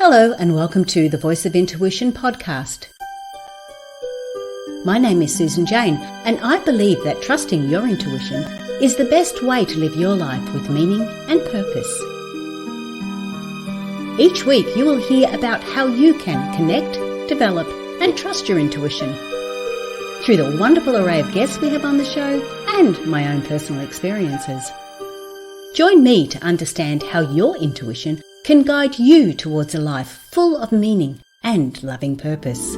Hello and welcome to the Voice of Intuition podcast. My name is Susan Jane and I believe that trusting your intuition is the best way to live your life with meaning and purpose. Each week you will hear about how you can connect, develop and trust your intuition through the wonderful array of guests we have on the show and my own personal experiences. Join me to understand how your intuition can guide you towards a life full of meaning and loving purpose.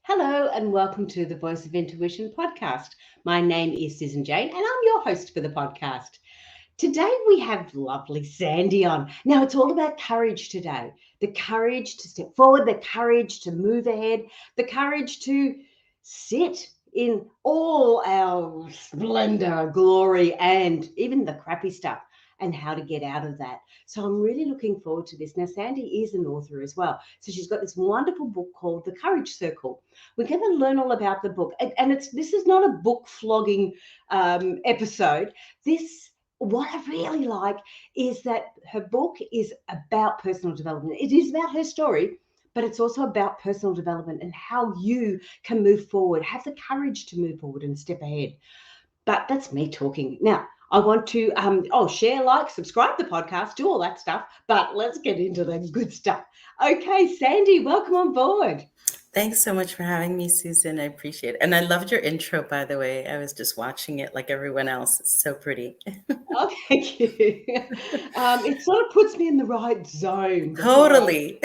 Hello and welcome to the Voice of Intuition podcast. My name is Susan Jane and I'm your host for the podcast. Today we have lovely Sandy on. Now it's all about courage today. The courage to step forward, the courage to move ahead, the courage to sit in all our splendor, glory, and even the crappy stuff, and how to get out of that. So I'm really looking forward to this. Now, Sandy is an author as well. So she's got this wonderful book called The Courage Circle. We're going to learn all about the book. And this is not a book flogging episode. What I really like is that her book is about personal development. It is about her story, but it's also about personal development and how you can move forward, have the courage to move forward and step ahead. But that's me talking. Now, I want to share, like, subscribe to the podcast, do all that stuff, but let's get into the good stuff. Okay, Sandy, welcome on board. Thanks so much for having me, Susan. I appreciate it. And I loved your intro, by the way. I was just watching it like everyone else. It's so pretty. Oh, thank you. It sort of puts me in the right zone. Totally.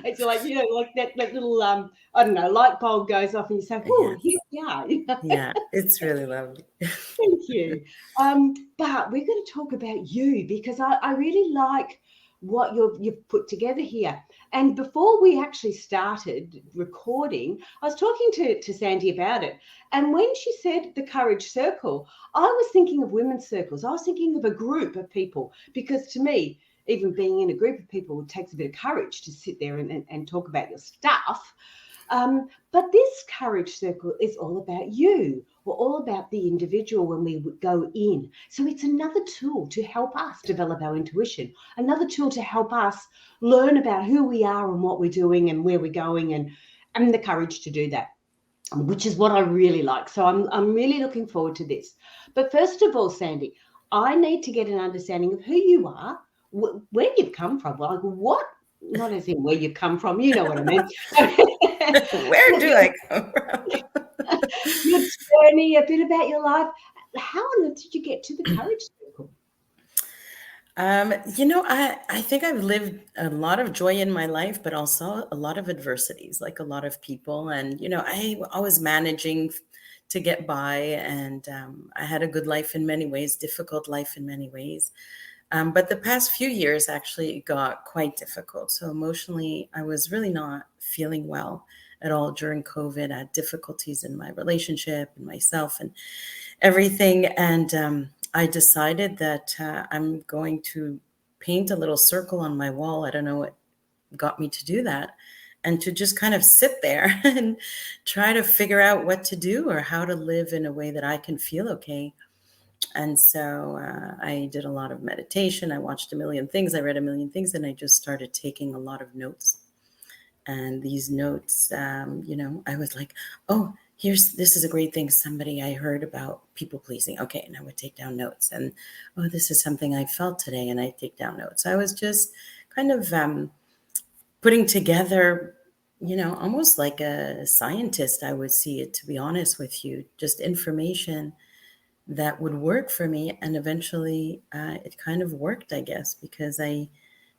It's like, like that little, light bulb goes off and you say, oh, yes. Here we are. Yeah, it's really lovely. Thank you. But we're going to talk about you because I really like what you've put together here. And before we actually started recording, I was talking to Sandy about it. And when she said the Courage Circle, I was thinking of women's circles. I was thinking of a group of people because to me, even being in a group of people takes a bit of courage to sit there and talk about your stuff. But this Courage Circle is all about you. We're all about the individual when we go in. So it's another tool to help us develop our intuition, another tool to help us learn about who we are and what we're doing and where we're going and the courage to do that, which is what I really like. So I'm really looking forward to this. But first of all, Sandy, I need to get an understanding of who you are, where you've come from. Like what? Not as in where you come from, you know what I mean. Where do I come from? Your journey, a bit about your life. How on earth did you get to the Courage Circle? I think I've lived a lot of joy in my life, but also a lot of adversities, like a lot of people. And, I was managing to get by and I had a good life in many ways, difficult life in many ways. But the past few years actually got quite difficult. So emotionally, I was really not feeling well at all during COVID. I had difficulties in my relationship and myself and everything. And I decided that I'm going to paint a little circle on my wall. I don't know what got me to do that. And to just kind of sit there and try to figure out what to do or how to live in a way that I can feel okay. And so I did a lot of meditation. I watched a million things. I read a million things. And I just started taking a lot of notes. And these notes, I was like, oh, this is a great thing. Somebody I heard about people pleasing. Okay. And I would take down notes. And, oh, this is something I felt today. And I take down notes. I was just kind of putting together, almost like a scientist, I would see it, to be honest with you, just information that would work for me. And eventually it kind of worked, I guess, because I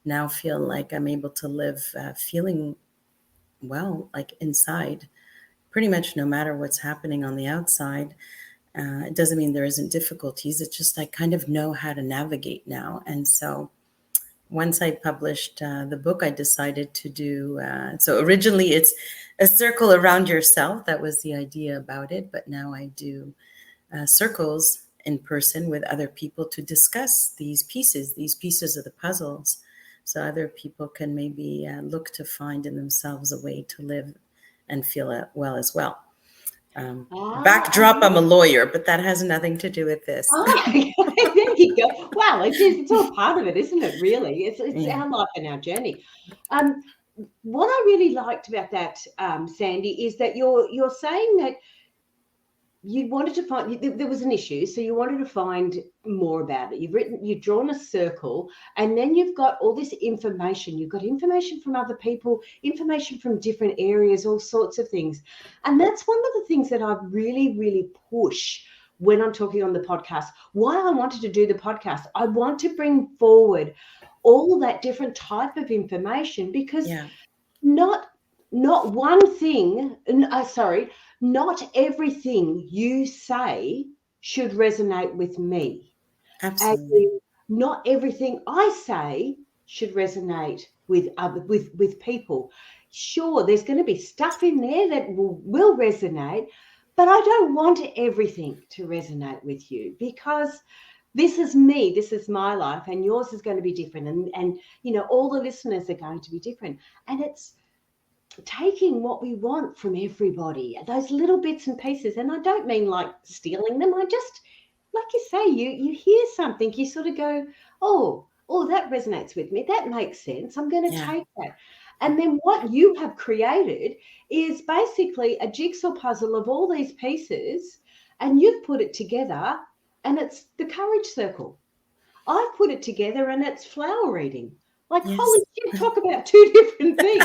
now feel like I'm able to live feeling well, like inside, pretty much no matter what's happening on the outside. It doesn't mean there isn't difficulties. It's just I kind of know how to navigate now. And so once I published the book, I decided to do, so originally it's a circle around yourself. That was the idea about it. But now I do circles in person with other people to discuss these pieces of the puzzles. So other people can maybe look to find in themselves a way to live and feel well as well. Backdrop, I'm a Okay. lawyer, but that has nothing to do with this. Okay. There you go. Wow, it is, it's all part of it, isn't it, really? It's Yeah, our life and our journey. Um, what I really liked about that, Sandy, is that you're saying that you wanted to find there was an issue, so you wanted to find more about it. You've drawn a circle, and then you've got all this information. You've got information from other people, information from different areas, all sorts of things. And that's one of the things that I really, really push when I'm talking on the podcast. Why I wanted to do the podcast, I want to bring forward all that different type of information, because yeah, not not one thing, sorry, not everything you say should resonate with me. As absolutely. in, not everything I say should resonate with other with people. Sure, there's going to be stuff in there that will resonate, but I don't want everything to resonate with you, because this is me, this is my life, and yours is going to be different, and all the listeners are going to be different, and it's taking what we want from everybody, those little bits and pieces. And I don't mean like stealing them. I just, like you say, you hear something, you sort of go, oh, that resonates with me. That makes sense. I'm going to Yeah, take that. And then what you have created is basically a jigsaw puzzle of all these pieces, and you've put it together, and it's the courage circle. I've put it together, and it's flower reading. Like, holy yes. shit, talk about two different things.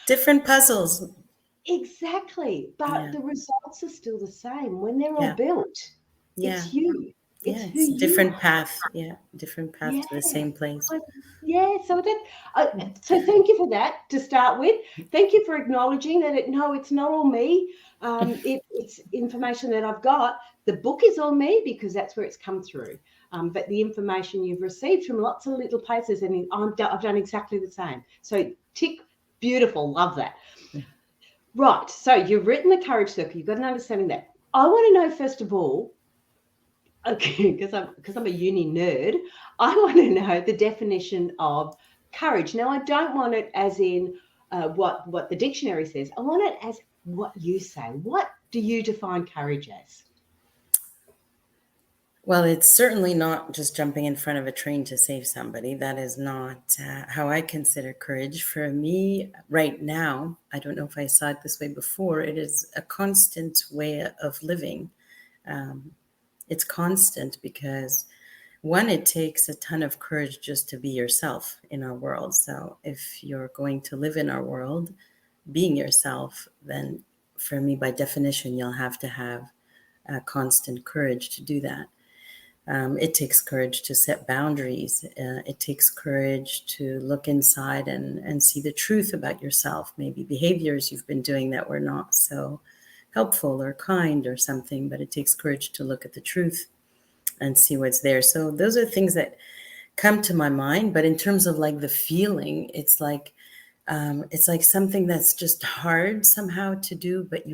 Different puzzles. Exactly. But Yeah, the results are still the same when they're all yeah, built. yeah, It's you. It's yeah. who It's a you different are. path. Yeah, different path Yeah. to the same place. I- Yeah. So thank you for that to start with. Thank you for acknowledging that no, it's not all me. It's information that I've got. The book is all me because that's where it's come through. But the information you've received from lots of little places, and I've done exactly the same. So tick, beautiful, love that. Right. So you've written the courage circle. You've got an understanding that. I want to know, first of all, okay, because I'm a uni nerd, I want to know the definition of courage. Now, I don't want it as in what the dictionary says. I want it as what you say. What do you define courage as? Well, it's certainly not just jumping in front of a train to save somebody. That is not how I consider courage. For me, right now, I don't know if I saw it this way before, it is a constant way of living. Um, it's constant because, one, it takes a ton of courage just to be yourself in our world. So if you're going to live in our world, being yourself, then for me, by definition, you'll have to have constant courage to do that. It takes courage to set boundaries. It takes courage to look inside and see the truth about yourself, maybe behaviors you've been doing that were not so helpful or kind or something, but it takes courage to look at the truth and see what's there. So those are things that come to my mind. But in terms of like the feeling, it's like something that's just hard somehow to do, but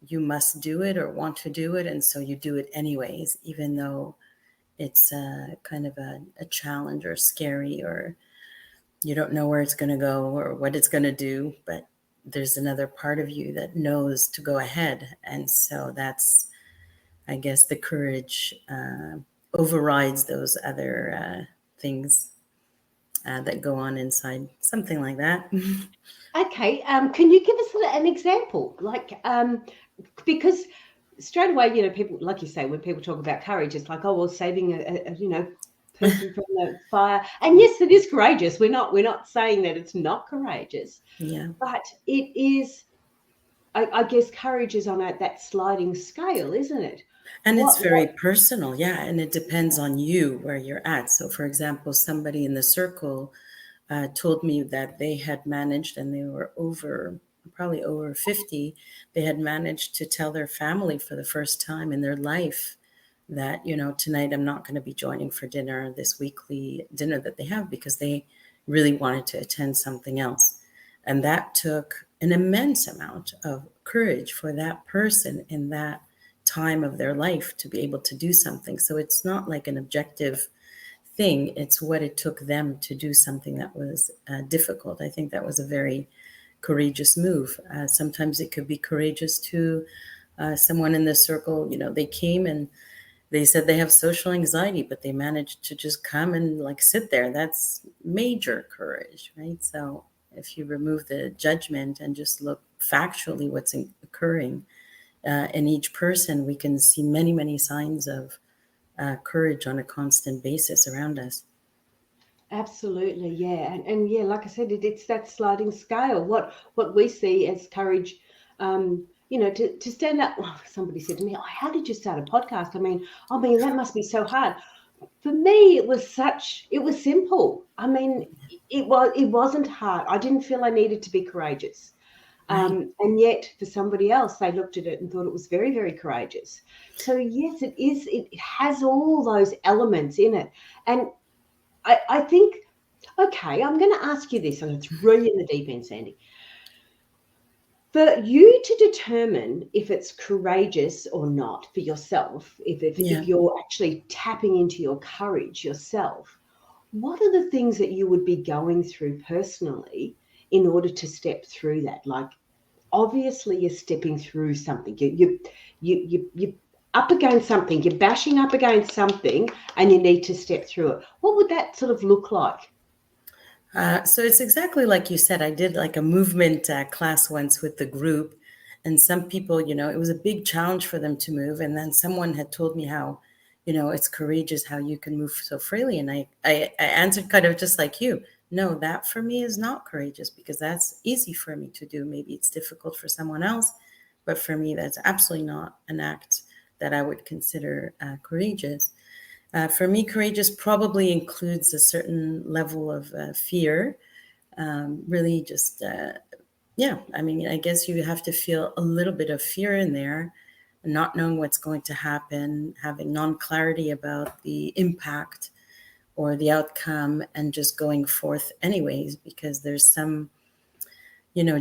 you must do it or want to do it, and so you do it anyways, even though it's kind of a challenge or scary, or you don't know where it's going to go or what it's going to do, but there's another part of you that knows to go ahead. And so that's, I guess, the courage overrides those other things that go on inside, something like that. Okay. Can you give us an example? Like, because straight away, people, like you say, when people talk about courage, it's like, oh, well, saving a person from the fire. And yes, it is courageous. We're not saying that it's not courageous, Yeah. but it is. I guess courage is on that sliding scale, isn't it? And it's What? very personal, yeah. And it depends on you where you're at. So, for example, somebody in the circle told me that they had managed, and they were probably over 50, they had managed to tell their family for the first time in their life that, tonight I'm not going to be joining for dinner, this weekly dinner that they have, because they really wanted to attend something else. And that took an immense amount of courage for that person in that time of their life to be able to do something. So it's not like an objective thing. It's what it took them to do something that was difficult. I think that was a very courageous move. Sometimes it could be courageous to someone in the circle. They came and they said they have social anxiety, but they managed to just come and like sit there. That's major courage, right? So if you remove the judgment and just look factually what's occurring in each person, we can see many, many signs of courage on a constant basis around us. Absolutely, yeah, and yeah, like I said, it's that sliding scale. What we see as courage, to stand up. Oh, somebody said to me, "Oh, how did you start a podcast?" I mean, that must be so hard. For me, it was simple. I mean, it wasn't hard. I didn't feel I needed to be courageous. Right. And yet, for somebody else, they looked at it and thought it was very, very courageous. So yes, it is. It has all those elements in it, and I think, okay, I'm going to ask you this. I'm going to throw you in the deep end, Sandy. For you to determine if it's courageous or not for yourself, Yeah. if you're actually tapping into your courage yourself, what are the things that you would be going through personally in order to step through that? Like, obviously, you're stepping through something. You up against something. You're bashing up against something, and you need to step through it. What would that sort of look like? So it's exactly like you said. I did like a movement class once with the group, and some people, it was a big challenge for them to move. And then someone had told me how, it's courageous how you can move so freely. And I answered kind of just like you. No, that for me is not courageous because that's easy for me to do. Maybe it's difficult for someone else, but for me, that's absolutely not an act that I would consider courageous. For me, courageous probably includes a certain level of fear. Really, just, yeah, I mean, I guess you have to feel a little bit of fear in there, not knowing what's going to happen, having non clarity about the impact or the outcome, and just going forth anyways, because there's some,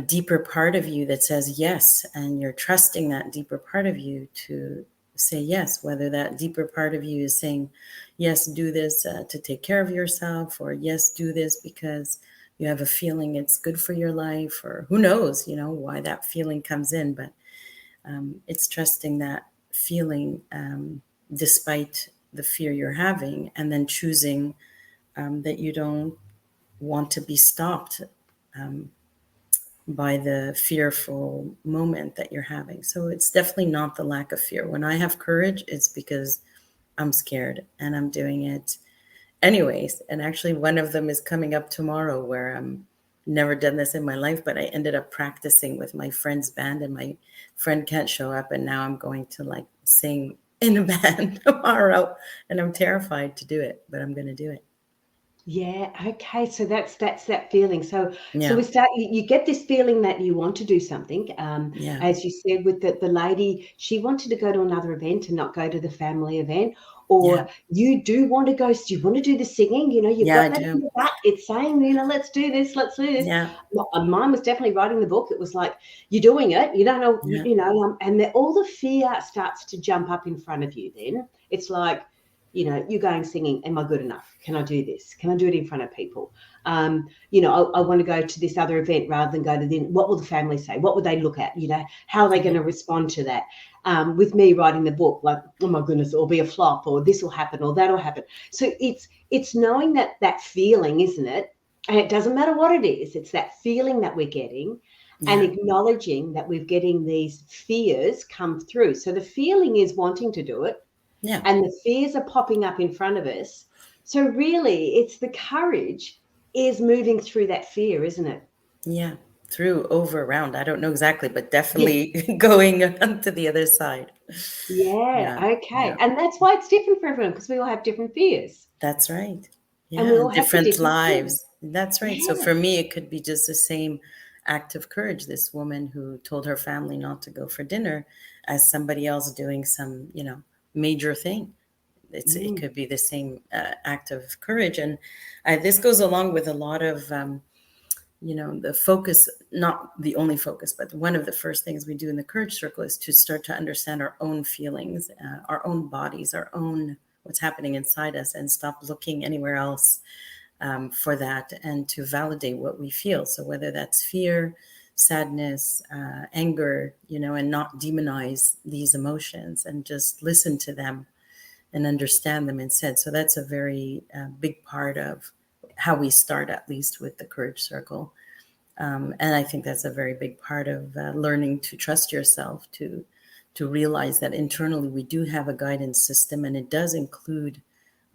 deeper part of you that says yes, and you're trusting that deeper part of you to say yes, whether that deeper part of you is saying, yes, do this to take care of yourself, or yes, do this because you have a feeling it's good for your life, or who knows, why that feeling comes in. But it's trusting that feeling despite the fear you're having, and then choosing that you don't want to be stopped by the fearful moment that you're having. So it's definitely not the lack of fear. When I have courage, it's because I'm scared and I'm doing it anyways. And actually, one of them is coming up tomorrow where I'm never done this in my life, but I ended up practicing with my friend's band, and my friend can't show up. And now I'm going to like sing in a band tomorrow. And I'm terrified to do it, but I'm going to do it. Yeah, okay. So that's that feeling. So Yeah. we start. You get this feeling that you want to do something. Yeah. As you said with the lady, she wanted to go to another event and not go to the family event. Or Yeah. you do want to go. You want to do the singing. You've Yeah, I got that in do. the back. It's saying, let's do this. Let's do this. Yeah. Mine was definitely writing the book. It was like you're doing it. You don't know. Yeah. And all the fear starts to jump up in front of you. Then it's like, you're going singing, am I good enough? Can I do this? Can I do it in front of people? I want to go to this other event rather than go to what will the family say? What would they look at? How are they going to respond to that? With me writing the book, like, oh my goodness, it'll be a flop, or this will happen, or that'll happen. So it's knowing that feeling, isn't it? And it doesn't matter what it is. It's that feeling that we're getting, and Yeah. acknowledging that we're getting these fears come through. So the feeling is wanting to do it, Yeah. and the fears are popping up in front of us. So really, it's the courage is moving through that fear, isn't it? Yeah, through, over, around. I don't know exactly, but Yes. definitely going on to the other side. Yeah. Yeah, Okay. yeah, And that's why it's different for everyone, because we all have different fears, that's right. and we Yeah, all have the different different fears. lives. That's right. So Yeah. for me, it could be just the same act of courage. This woman who told her family not to go for dinner, as somebody else doing some, major thing. It Mm. could be the same act of courage, and this goes along with a lot of the focus, not the only focus, but one of the first things we do in the courage circle is to start to understand our own feelings, our own bodies, our own what's happening inside us, and stop looking anywhere else for that, and to validate what we feel. So whether that's fear, sadness, anger, and not demonize these emotions and just listen to them and understand them instead. So that's a very big part of how we start, at least with the Courage Circle. And I think that's a very big part of learning to trust yourself, to realize that internally we do have a guidance system, and it does include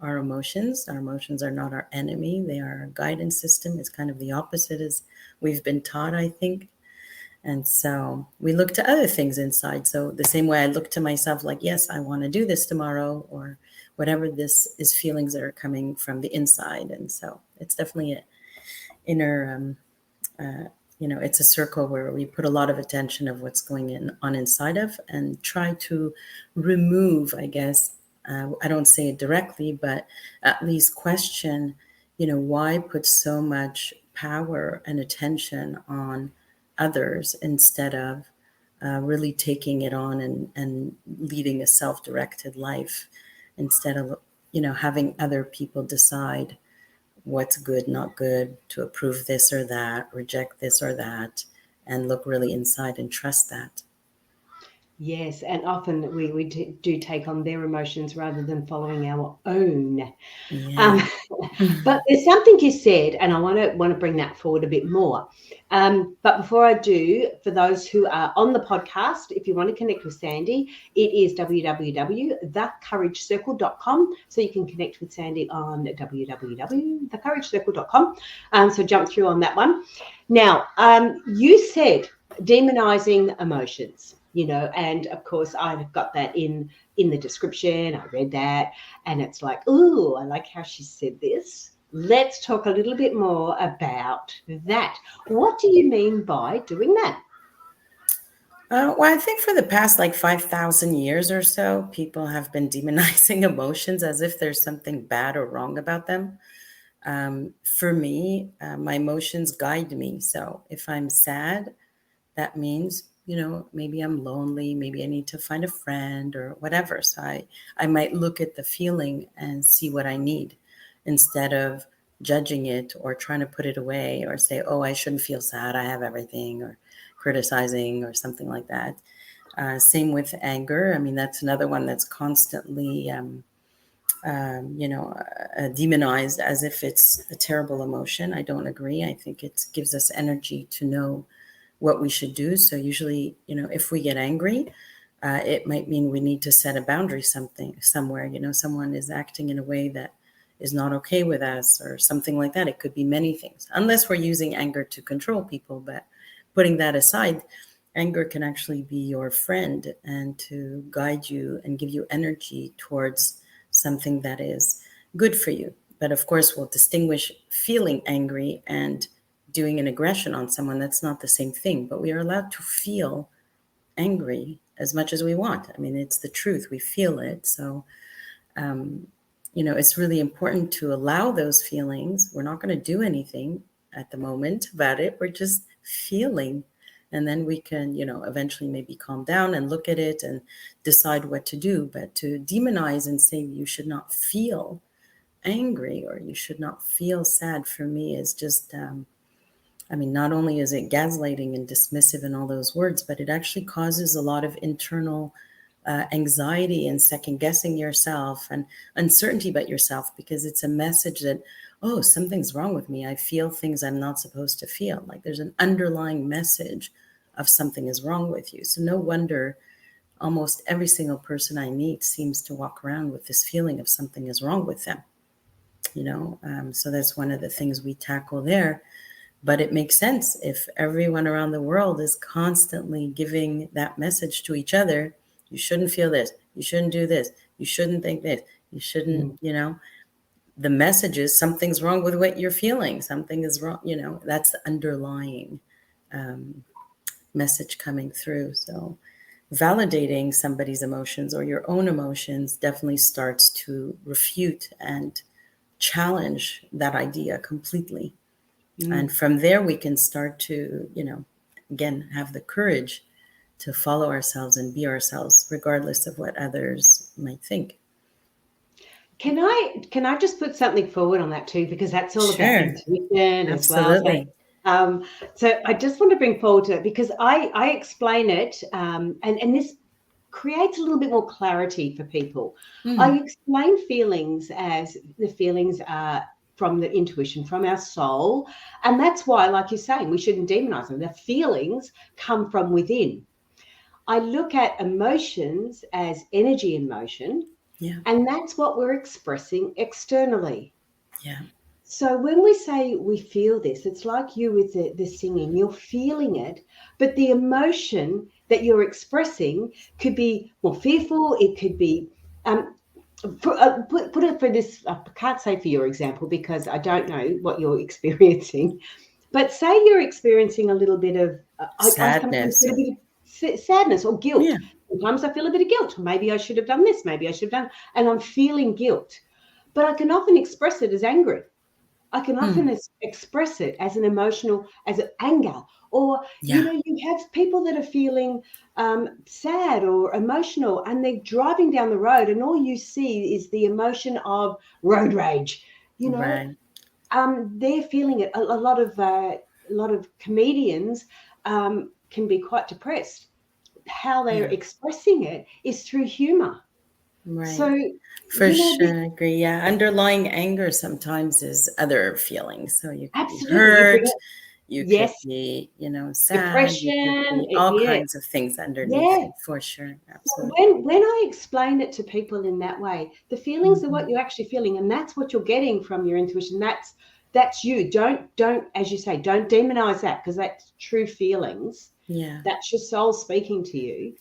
our emotions. Our emotions are not our enemy; they are our guidance system. It's kind of the opposite as we've been taught, I think. And so we look to other things inside. So the same way I look to myself, like, yes, I want to do this tomorrow, or whatever this is, feelings that are coming from the inside. And so it's definitely an inner, it's a circle where we put a lot of attention of what's on inside of, and try to remove, I guess, I don't say it directly, but at least question, why put so much power and attention on others instead of really taking it on and leading a self-directed life, instead of, having other people decide what's good, not good, to approve this or that, reject this or that, and look really inside and trust that. Yes, and often we do take on their emotions rather than following our own. Um, Yeah. but there's something you said, and I want to bring that forward a bit more. But before I do, for those who are on the podcast, if you want to connect with Sandy, it is www.thecouragecircle.com. So you can connect with Sandy on www.thecouragecircle.com. So jump through on that one. Now, you said demonizing emotions. And of course I've got that in the description. I read that, and it's like, oh, I like how she said this. Let's talk a little bit more about that. What do you mean by doing that? Well, I think for the past like 5,000 years or so, people have been demonizing emotions as if there's something bad or wrong about them. For me, my emotions guide me. So if I'm sad, that means, maybe I'm lonely, maybe I need to find a friend or whatever. So I might look at the feeling and see what I need, instead of judging it or trying to put it away or say, oh, I shouldn't feel sad, I have everything, or criticizing or something like that. Same with anger. I mean, that's another one that's constantly demonized as if it's a terrible emotion. I don't agree. I think it gives us energy to know what we should do. So usually, if we get angry, it might mean we need to set a boundary somewhere. Someone is acting in a way that is not okay with us, or something like that. It could be many things, unless we're using anger to control people. But putting that aside, anger can actually be your friend, and to guide you and give you energy towards something that is good for you. But of course, we'll distinguish feeling angry and doing an aggression on someone. That's not the same thing, but we are allowed to feel angry as much as we want. I mean, it's the truth. We feel it. So, it's really important to allow those feelings. We're not going to do anything at the moment about it. We're just feeling. And then we can, eventually maybe calm down and look at it and decide what to do. But to demonize and say you should not feel angry or you should not feel sad, for me is just, not only is it gaslighting and dismissive and all those words, but it actually causes a lot of internal anxiety and second guessing yourself and uncertainty about yourself, because it's a message that, oh, something's wrong with me. I feel things I'm not supposed to feel. Like there's an underlying message of something is wrong with you. So no wonder almost every single person I meet seems to walk around with this feeling of something is wrong with them. So that's one of the things we tackle there. But it makes sense if everyone around the world is constantly giving that message to each other. You shouldn't feel this. You shouldn't do this. You shouldn't think this. You shouldn't, the message is something's wrong with what you're feeling. Something is wrong. That's the underlying message coming through. So validating somebody's emotions or your own emotions definitely starts to refute and challenge that idea completely. And from there, we can start to, again, have the courage to follow ourselves and be ourselves, regardless of what others might think. Can I just put something forward on that too, because that's all about Sure. intuition as well. So Absolutely. Um, so I just want to bring forward to it because I explain it, and this creates a little bit more clarity for people. I Mm, explain feelings as the feelings are from the intuition, from our soul. And that's why, like you're saying, we shouldn't demonize them. The feelings come from within. I look at emotions as energy in motion, yeah, and that's what we're expressing externally. yeah, So when we say we feel this, it's like you with the singing, you're feeling it, but the emotion that you're expressing could be more fearful, it could be um, put it for this, I can't say for your example because I don't know what you're experiencing, but say you're experiencing a little bit of, I sometimes sadness, get a or bit of sadness or guilt. yeah, Sometimes I feel a bit of guilt. Maybe I should have done this, maybe I should have done, and I'm feeling guilt. But I can often express it as anger. I can often mm, express it as an emotional, as an anger, or yeah, you have people that are feeling sad or emotional, and they're driving down the road, and all you see is the emotion of road rage. You know, right, they're feeling it. A lot of comedians can be quite depressed. How they're yeah, expressing it is through humor. So right. For this sure, I agree. Yeah, underlying anger sometimes is other feelings. So you could be absolutely you bring hurt, it. you could Yes, be, sad, you could depression. be all Yeah, kinds of things underneath yeah. it, for sure. So Absolutely. when I explain it to people in that way, the feelings are what Hmm. you're actually feeling, and that's what you're getting from your intuition. That's you. Don't, as you say, don't demonize that because that's true feelings. Yeah. That's your soul speaking to you.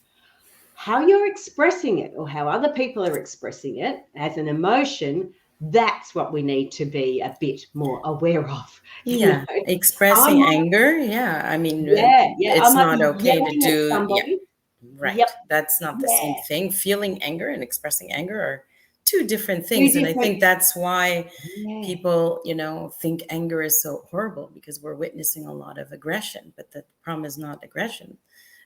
How you're expressing it or how other people are expressing it as an emotion, that's what we need to be a bit more aware of. Yeah. I Expressing might, anger. Yeah. I mean, yeah, I it's might not be okay to yelling at do. Yeah. somebody. Yep, Right. That's not the same yeah, thing. Feeling anger and expressing anger are two different two things. And I different, think that's why yeah. people, think anger is so horrible because we're witnessing a lot of aggression. But the problem is not aggression.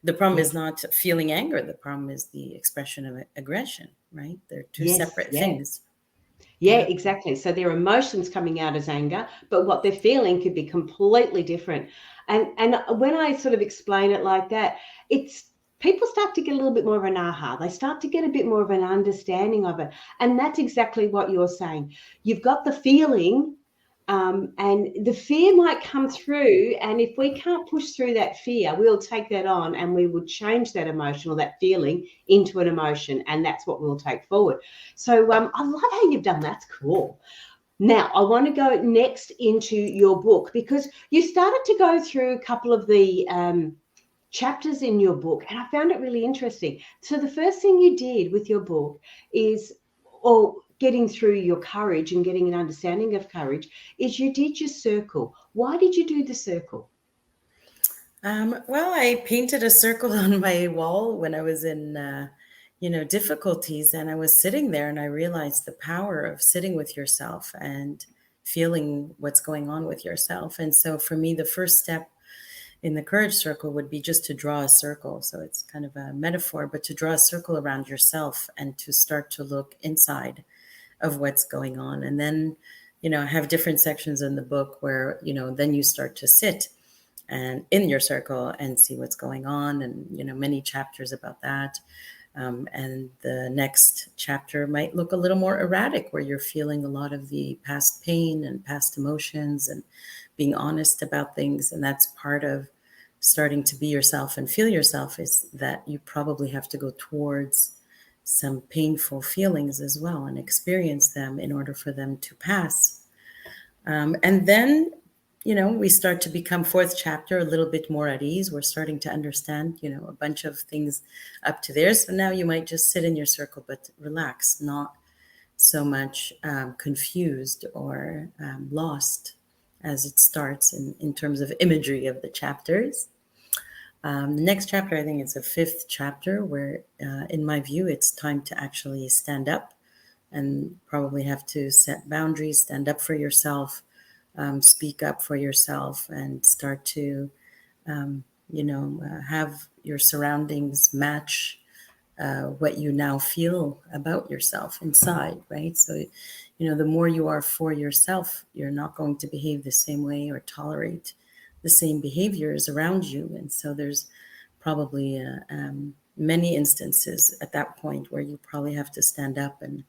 The problem Yes, is not feeling anger. The problem is the expression of aggression, right? They're two yes, separate yeah. things. Yeah, Yeah. exactly. So their emotions coming out as anger, but what they're feeling could be completely different. And when I sort of explain it like that, it's people start to get a little bit more of an aha. They start to get a bit more of an understanding of it. And that's exactly what you're saying. You've got the feeling, and the fear might come through. And if we can't push through that fear, we'll take that on and we would change that emotion or that feeling into an emotion. And that's what we'll take forward. So I love how you've done that. That's cool. Now, I want to go next into your book because you started to go through a couple of the chapters in your book, and I found it really interesting. So, the first thing you did with your book is, or getting through your courage and getting an understanding of courage, is you did your circle. Why did you do the circle? Well, I painted a circle on my wall when I was in, difficulties, and I was sitting there, and I realized the power of sitting with yourself and feeling what's going on with yourself. And so, for me, the first step in the courage circle would be just to draw a circle. So it's kind of a metaphor, but to draw a circle around yourself and to start to look inside of what's going on, and then, I have different sections in the book where, then you start to sit and in your circle and see what's going on, and many chapters about that. And the next chapter might look a little more erratic, where you're feeling a lot of the past pain and past emotions and being honest about things. And that's part of starting to be yourself and feel yourself, is that you probably have to go towards some painful feelings as well and experience them in order for them to pass. And then, we start to become fourth chapter a little bit more at ease. We're starting to understand, a bunch of things up to there. So now you might just sit in your circle, but relax, not so much confused or lost as it starts in terms of imagery of the chapters. The next chapter, I think it's a fifth chapter, where, in my view, it's time to actually stand up and probably have to set boundaries, stand up for yourself, speak up for yourself, and start to, have your surroundings match what you now feel about yourself inside, right? So, the more you are for yourself, you're not going to behave the same way or tolerate the same behaviors around you. And so there's probably many instances at that point where you probably have to stand up and,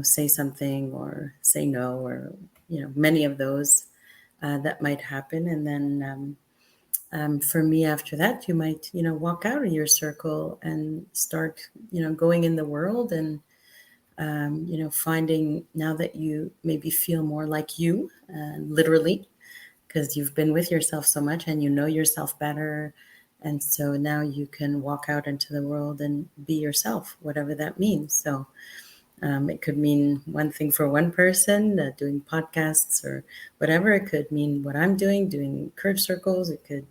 say something or say no, or, many of those that might happen. And then for me, after that, you might, walk out of your circle and start, going in the world and, finding now that you maybe feel more like you, literally, because you've been with yourself so much and you know yourself better. And so now you can walk out into the world and be yourself, whatever that means. So it could mean one thing for one person, doing podcasts or whatever. It could mean what I'm doing courage circles. It could,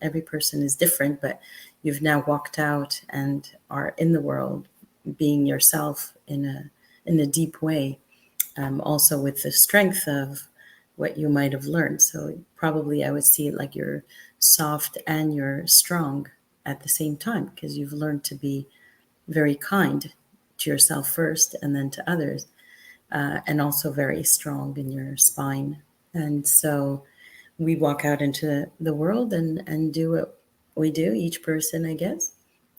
every person is different, but you've now walked out and are in the world being yourself in a deep way, also with the strength of what you might have learned. So probably I would see it like you're soft and you're strong at the same time, because you've learned to be very kind to yourself first and then to others, and also very strong in your spine. And so we walk out into the world and do what we do, each person, I guess,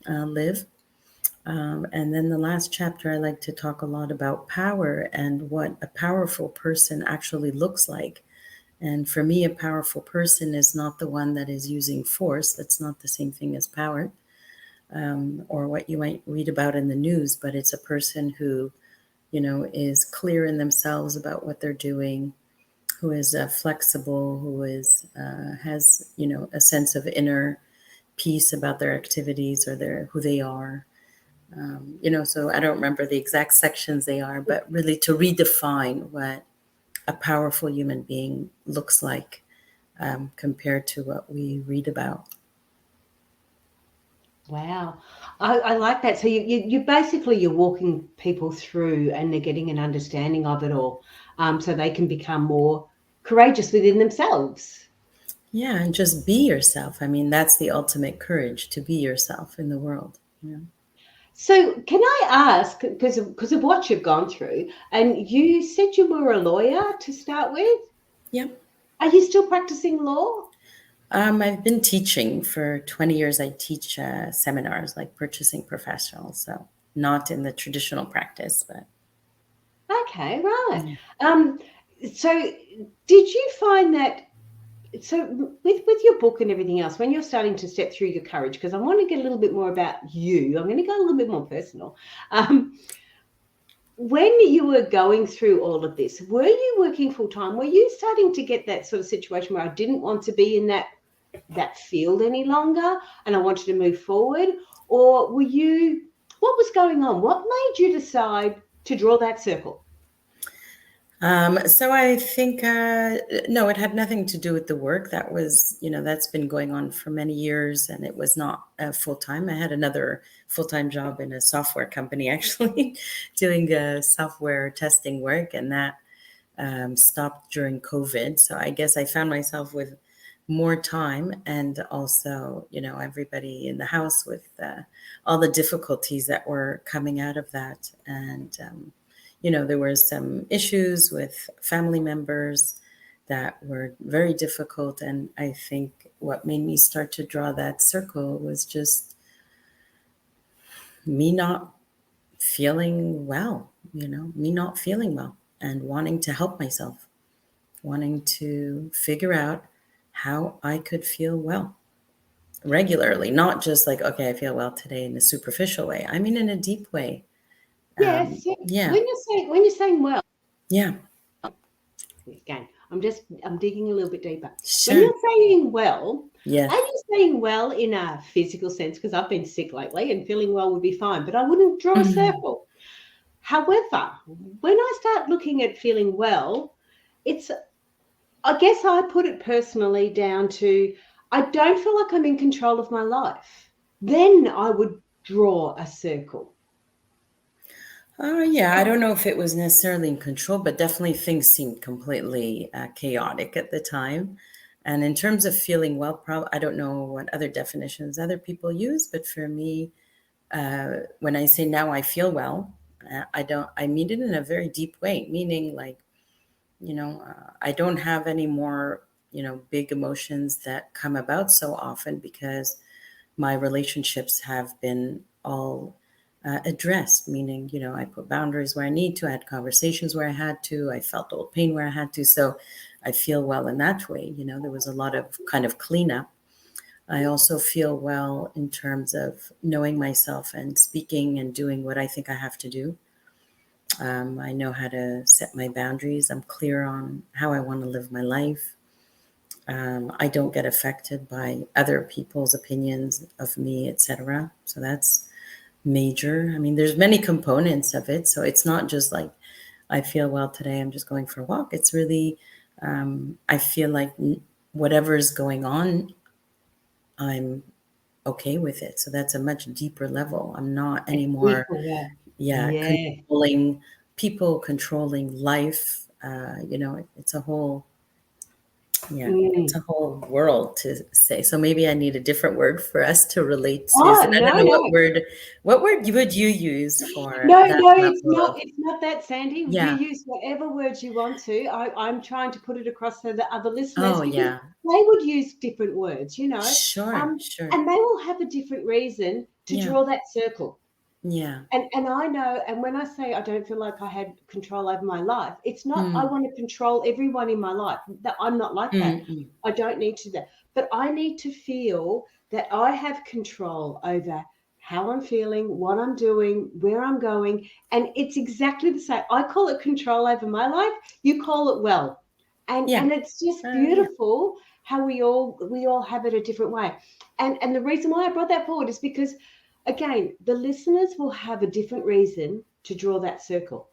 live. And then the last chapter, I like to talk a lot about power and what a powerful person actually looks like. And for me, a powerful person is not the one that is using force. That's not the same thing as power, or what you might read about in the news, but it's a person who, is clear in themselves about what they're doing, who is flexible, who is has, a sense of inner peace about their activities or their who they are. So I don't remember the exact sections they are, but really to redefine what a powerful human being looks like, compared to what we read about. Wow, I like that. So you basically you're walking people through, and they're getting an understanding of it all, so they can become more courageous within themselves. Yeah, and just be yourself. I mean, that's the ultimate courage, to be yourself in the world. So can I ask, because of what you've gone through, and you said you were a lawyer to start with. Yep. Are you still practicing law? I've been teaching for 20 years. I teach seminars like purchasing professionals, so not in the traditional practice, but Okay, right. yeah. Um, so did you find that, so with your book and everything else, when you're starting to step through your courage, because I want to get a little bit more about you, I'm going to go a little bit more personal. When you were going through all of this, were you working full time? Were you starting to get that sort of situation where I didn't want to be in that field any longer and I wanted to move forward? Or were you, what was going on? What made you decide to draw that circle? So I think, no, it had nothing to do with the work. That was, that's been going on for many years, and it was not full time. I had another full time job in a software company, actually, doing software testing work, and that stopped during COVID. So I guess I found myself with more time, and also, everybody in the house with all the difficulties that were coming out of that. And, there were some issues with family members that were very difficult. And I think what made me start to draw that circle was just me not feeling well, me not feeling well and wanting to help myself, wanting to figure out how I could feel well regularly, not just like, okay, I feel well today in a superficial way. I mean, in a deep way. Yes. Yeah. Yeah, When you're saying well, yeah, again, I'm digging a little bit deeper. When sure. you're saying well, are Yes. you saying well in a physical sense? Because I've been sick lately and feeling well would be fine, but I wouldn't draw a Mhm. circle. However, when I start looking at feeling well, it's, I guess I put it personally down to I don't feel like I'm in control of my life. Then I would draw a circle. Yeah, I don't know if it was necessarily in control, but definitely things seemed completely chaotic at the time. And in terms of feeling well, I don't know what other definitions other people use, but for me, when I say now I feel well, I mean it in a very deep way, meaning like, I don't have any more, big emotions that come about so often because my relationships have been all addressed, meaning, I put boundaries where I need to, I had conversations where I had to, I felt old pain where I had to. So I feel well in that way. There was a lot of kind of cleanup. I also feel well in terms of knowing myself and speaking and doing what I think I have to do. I know how to set my boundaries. I'm clear on how I want to live my life. I don't get affected by other people's opinions of me, etc. So that's major. I mean, there's many components of it. So it's not just like I feel well today, I'm just going for a walk. It's really, I feel like whatever is going on, I'm okay with it. So that's a much deeper level. I'm not A anymore, deeper way. yeah, Yeah. controlling people, controlling life. It's a whole, yeah, it's a Mm. whole world to say. So maybe I need a different word for us to relate, Oh, Susan. I don't no, know no. what word would you use for No, that no, level of, it's not that, Sandy. You yeah. use whatever words you want to. I'm trying to put it across to the other listeners Oh, because yeah. they would use different words, Sure, sure. and they will have a different reason to Yeah, draw that circle. yeah. And I know, and when I say I don't feel like I had control over my life, it's not I Mm, want to control everyone in my life. That I'm not like that. mm, mm. I don't need to do that. But I need to feel that I have control over how I'm feeling, what I'm doing, where I'm going. And it's exactly the same. I call it control over my life. You call it well. Yeah. And it's just Yeah. beautiful how we all have it a different way. And the reason why I brought that forward is because again, the listeners will have a different reason to draw that circle.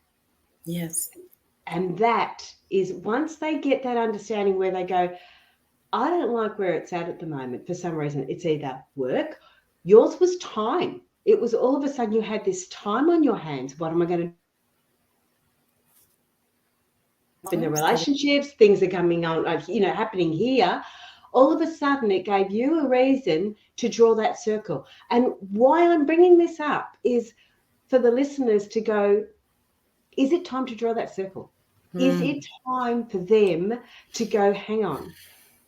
Yes. And that is once they get that understanding where they go, I don't like where it's at the moment for some reason. It's either work, yours was time. It was all of a sudden you had this time on your hands. What am I going to do in the Oh, still. relationships? Things are coming on, happening here. All of a sudden, it gave you a reason to draw that circle. And why I'm bringing this up is for the listeners to go, is it time to draw that circle? Is it Mm, time for them to go, hang on,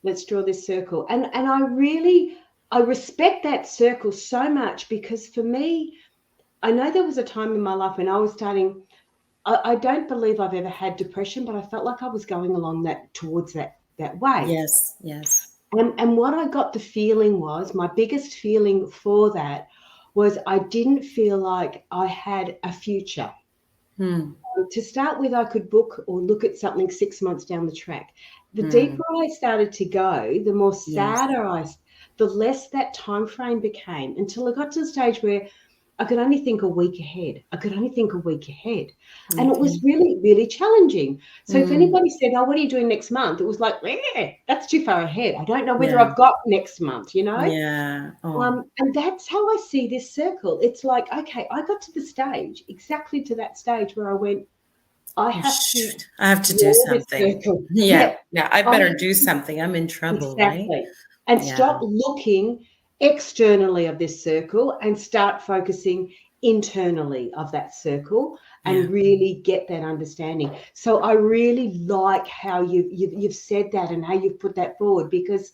let's draw this circle? And I respect that circle so much because for me, I know there was a time in my life when I was starting, I don't believe I've ever had depression, but I felt like I was going along towards that way. yes, yes. And what I got the feeling was, my biggest feeling for that was I didn't feel like I had a future. Hmm. To start with, I could book or look at something 6 months down the track. The Hmm. deeper I started to go, the more Yes. sadder the less that time frame became until I got to the stage where I could only think a week ahead. I could only think a week ahead. And it was Okay. really, really challenging. So if Hmm. anybody said, oh, what are you doing next month? It was like, that's too far ahead. I don't know whether Yeah. I've got next month. Yeah. Oh. And that's how I see this circle. It's like, okay, I got to the stage, exactly to that stage where I went, I Oh, have to shoot. I have to do draw this something. circle. Yeah. Yeah, Yeah. I I better do something. I'm in trouble, right? exactly. And Yeah. stop looking externally of this circle and start focusing internally of that circle Yeah. and really get that understanding. So I really like how you've said that and how you've put that forward because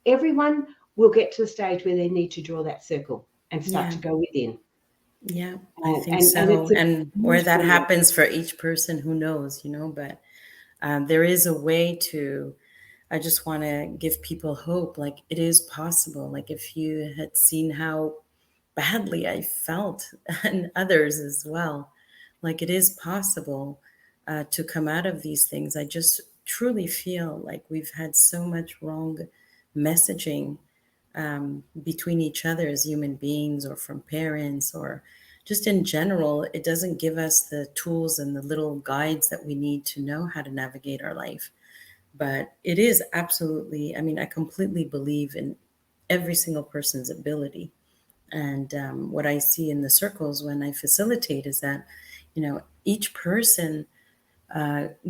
everyone will get to the stage where they need to draw that circle and start Yeah. to go within. Yeah. I And, think and so. it's a And where that beautiful. happens for each person, who knows, but there is a way to, I just want to give people hope. Like it is possible. Like if you had seen how badly I felt and others as well, like it is possible to come out of these things. I just truly feel like we've had so much wrong messaging between each other as human beings or from parents or just in general. It doesn't give us the tools and the little guides that we need to know how to navigate our life. But it is absolutely, I mean, I completely believe in every single person's ability. And what I see in the circles when I facilitate is that, each person,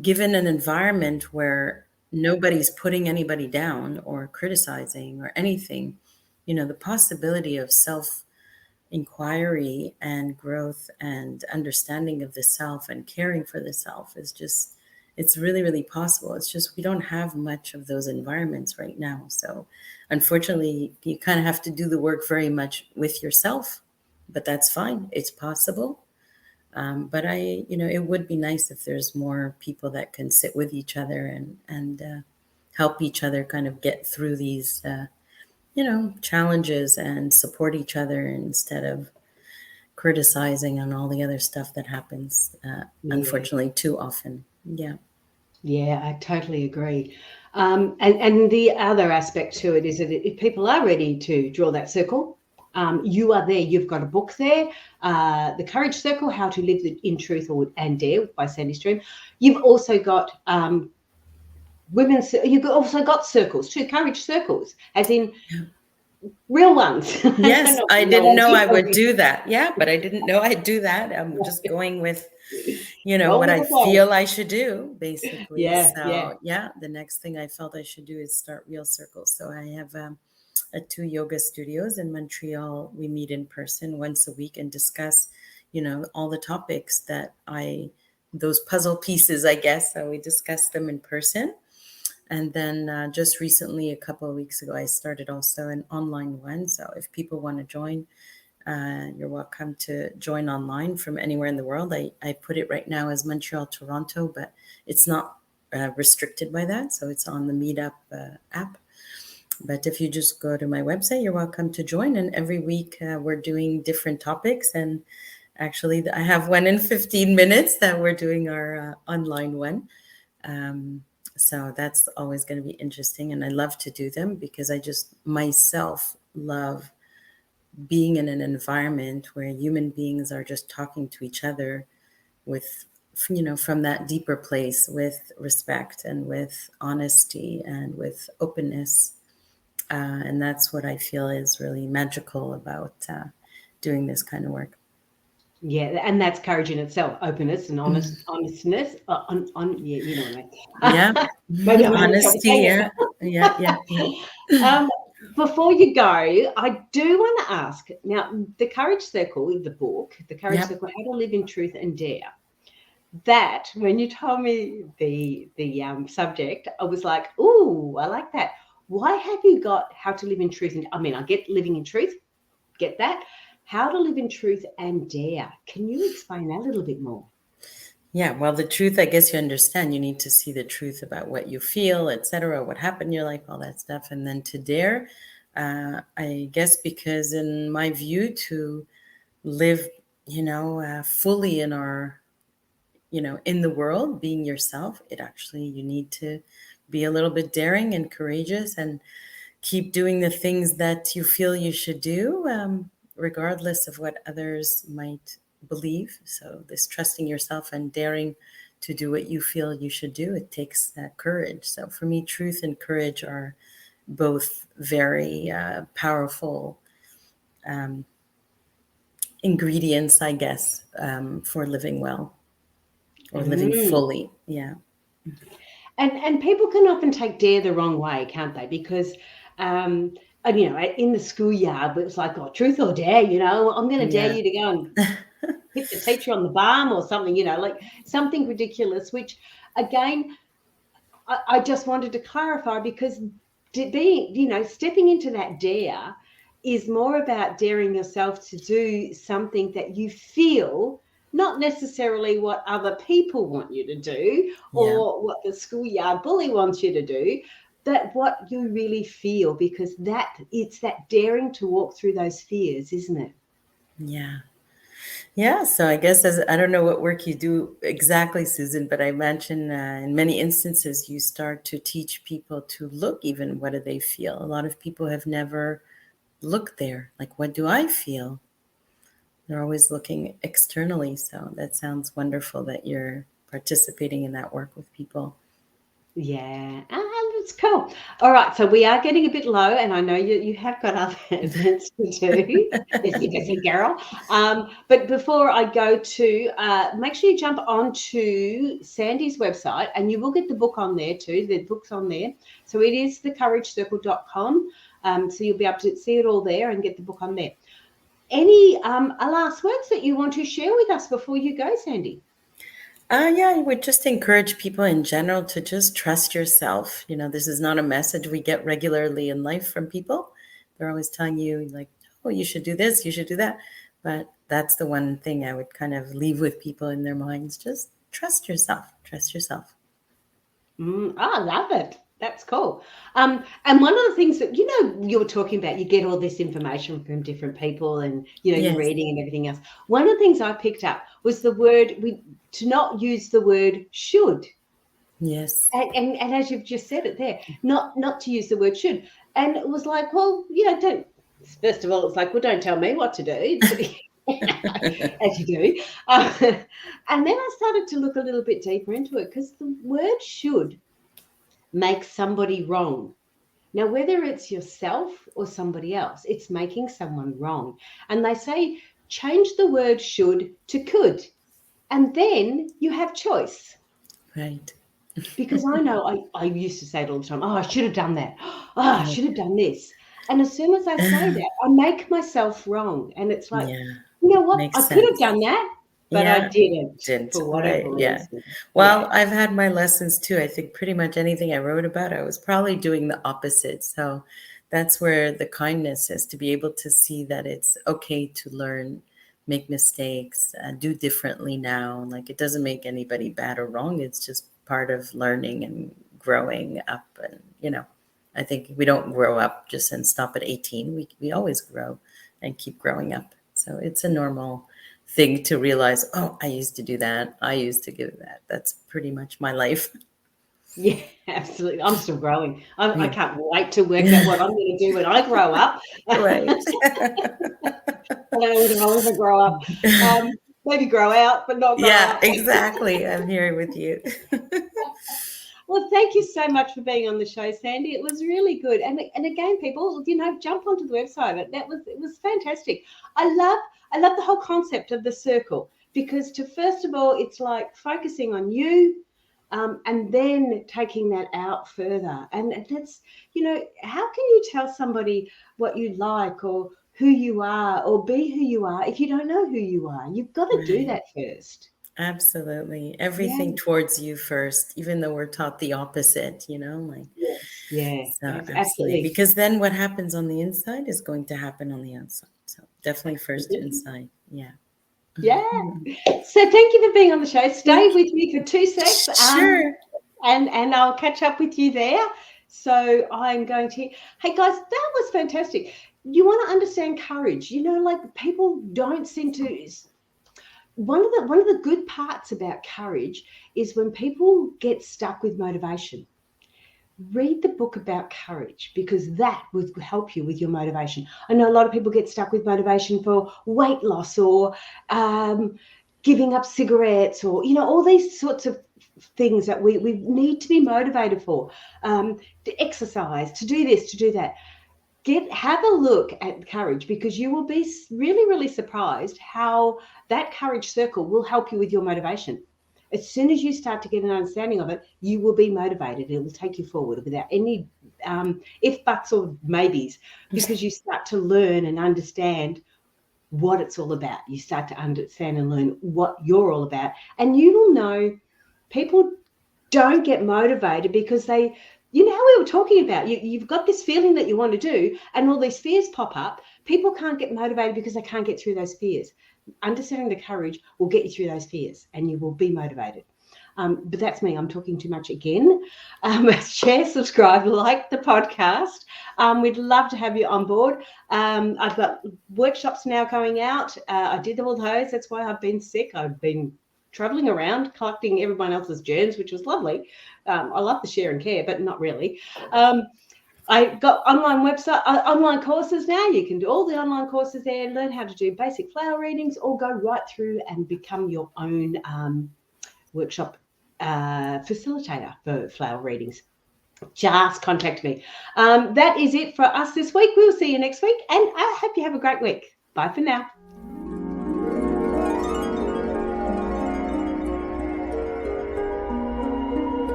given an environment where nobody's putting anybody down or criticizing or anything, the possibility of self inquiry and growth and understanding of the self and caring for the self is just, it's really, really possible. It's just we don't have much of those environments right now. So unfortunately, you kind of have to do the work very much with yourself, but that's fine. It's possible. But it would be nice if there's more people that can sit with each other and help each other kind of get through these, challenges and support each other instead of criticizing and all the other stuff that happens, Yeah. unfortunately, too often. Yeah. Yeah, I totally agree. And the other aspect to it is that if people are ready to draw that circle, you are there. You've got a book there, The Courage Circle: How to Live in Truth and Dare by Sandy Stream. You've also got women's. You've also got circles too, courage circles, as in real ones. Yes, Not I real didn't ones. know I would do that. Yeah, but I didn't know I'd do that. I'm just going with Roll what with I the flow. feel I should do, basically. Yeah, yeah. So, yeah, the next thing I felt I should do is start Real Circles. So, I have two yoga studios in Montreal. We meet in person once a week and discuss, all the topics those puzzle pieces, I guess. So, we discuss them in person. And then just recently, a couple of weeks ago, I started also an online one. So, if people want to join, you're welcome to join online from anywhere in the world. I put it right now as Montreal, Toronto, but it's not restricted by that. So it's on the Meetup app. But if you just go to my website, you're welcome to join. And every week we're doing different topics. And actually, I have one in 15 minutes that we're doing our online one. So that's always going to be interesting. And I love to do them because I just myself love being in an environment where human beings are just talking to each other with, from that deeper place, with respect and with honesty and with openness. And that's what I feel is really magical about doing this kind of work. Yeah, and that's courage in itself, openness and honestness. Yeah, you know what Yeah. I mean. Maybe I'm having trouble Honesty. saying Yeah. Yeah. Yeah. Yeah. it. Before you go, I do want to ask now, the Courage Circle, the book, the Courage Yep. Circle: How to Live in Truth and Dare. That when you told me the subject, I was like, "Ooh, I like that." Why have you got How to Live in Truth? And I mean, I get living in truth, get that. How to live in truth and dare. Can you explain that a little bit more? Yeah, well, the truth, I guess you understand. You need to see the truth about what you feel, etc., what happened in your life, all that stuff. And then to dare, I guess, because in my view, to live, fully in our, in the world, being yourself, you need to be a little bit daring and courageous and keep doing the things that you feel you should do, regardless of what others might believe. So, this trusting yourself and daring to do what you feel you should do, it takes that courage. So, for me, truth and courage are both very powerful um, ingredients, I guess, for living well or living Mm. fully. Yeah. And people can often take dare the wrong way, can't they? Because and, in the schoolyard, it was like, oh, truth or dare, I'm going to dare Yeah. you to go and hit the teacher on the bum or something, like something ridiculous, which again, I just wanted to clarify because stepping into that dare is more about daring yourself to do something that you feel, not necessarily what other people want you to do Yeah. or what the schoolyard bully wants you to do, that what you really feel, because it's that daring to walk through those fears, isn't it? Yeah. Yeah, so I guess I don't know what work you do exactly, Susan, but I imagine in many instances you start to teach people to look even what do they feel. A lot of people have never looked there. Like, what do I feel? They're always looking externally. So that sounds wonderful that you're participating in that work with people. Yeah, that's cool. All right, so we are getting a bit low, and I know you have got other events to do. Yes, you busy girl. But before I go to, make sure you jump onto Sandy's website, and you will get the book on there too. The book's on there, so it is thecouragecircle.com. So you'll be able to see it all there and get the book on there. Any last words that you want to share with us before you go, Sandy? Yeah, I would just encourage people in general to just trust yourself. You know, this is not a message we get regularly in life from people. They're always telling you, like, oh, you should do this, you should do that. But that's the one thing I would kind of leave with people in their minds. Just trust yourself. Trust yourself. I love it. That's cool. And one of the things that, you were talking about, you get all this information from different people and, you're Yes. reading and everything else. One of the things I picked up was the word, to not use the word should. Yes. And as you've just said it there, not to use the word should. And it was like, well, don't, first of all, it's like, well, don't tell me what to do. As you do. And then I started to look a little bit deeper into it, because the word should make somebody wrong. Now, whether it's yourself or somebody else, it's making someone wrong. And they say, change the word should to could, and then you have choice. Right. Because I know I used to say it all the time, oh, I should have done that. Oh, I should have done this. And as soon as I say that, I make myself wrong. And it's like, Yeah. you know what? Makes I could have sense. done that, but I Yeah. didn't, Didn't. for whatever Right. Yeah. reason. Well, Yeah. I've had my lessons too. I think pretty much anything I wrote about, I was probably doing the opposite. So that's where the kindness is, to be able to see that it's okay to learn, make mistakes, do differently now. Like, it doesn't make anybody bad or wrong. It's just part of learning and growing up. And, I think we don't grow up just and stop at 18. We always grow and keep growing up. So it's a normal thing to realize, oh, I used to do that. I used to give that. That's pretty much my life. Yeah, absolutely. I'm still growing. I Yeah. can't wait to work out what I'm going to do when I grow up. Right. I don't know whether I'll ever grow up. Maybe grow out, but not grow Yeah, up. exactly. I'm here with you. Well, thank you so much for being on the show, Sandy. It was really good. And again, people, jump onto the website. It was fantastic. I love the whole concept of the circle, because first of all, it's like focusing on you, and then taking that out further. And that's, how can you tell somebody what you like or who you are or be who you are if you don't know who you are? You've got to do Right. that first. Absolutely. Yeah. Everything towards you first, even though we're taught the opposite, like, Yes. Yeah. so absolutely. Absolutely. Because then what happens on the inside is going to happen on the outside. So definitely first inside. Yeah. Yeah. So thank you for being on the show. Stay Thank with me for 2 secs. you. Sure. And I'll catch up with you there. So I'm going to, hey guys, that was fantastic. You want to understand courage. Like, people don't seem to. One of the good parts about courage is when people get stuck with motivation. Read the book about courage, because that will help you with your motivation. I know a lot of people get stuck with motivation for weight loss, or giving up cigarettes, or all these sorts of things that we need to be motivated for, to exercise, to do this, to do that. Have a look at courage, because you will be really, really surprised how that courage circle will help you with your motivation. As soon as you start to get an understanding of it, you will be motivated. It will take you forward without any if, buts, or maybes, because you start to learn and understand what it's all about. You start to understand and learn what you're all about. And you will know people don't get motivated because how we were talking about, you've got this feeling that you want to do, and all these fears pop up. People can't get motivated because they can't get through those fears. Understanding the courage will get you through those fears, and you will be motivated. But that's me. I'm talking too much again. Share, subscribe, like the podcast. We'd love to have you on board. I've got workshops now going out. I did all those. That's why I've been sick. I've been traveling around collecting everyone else's germs, which was lovely. I love the share and care, but not really. I got online courses now. You can do all the online courses there, learn how to do basic flower readings, or go right through and become your own workshop facilitator for flower readings. Just contact me. That is it for us this week. We'll see you next week, and I hope you have a great week. Bye for now.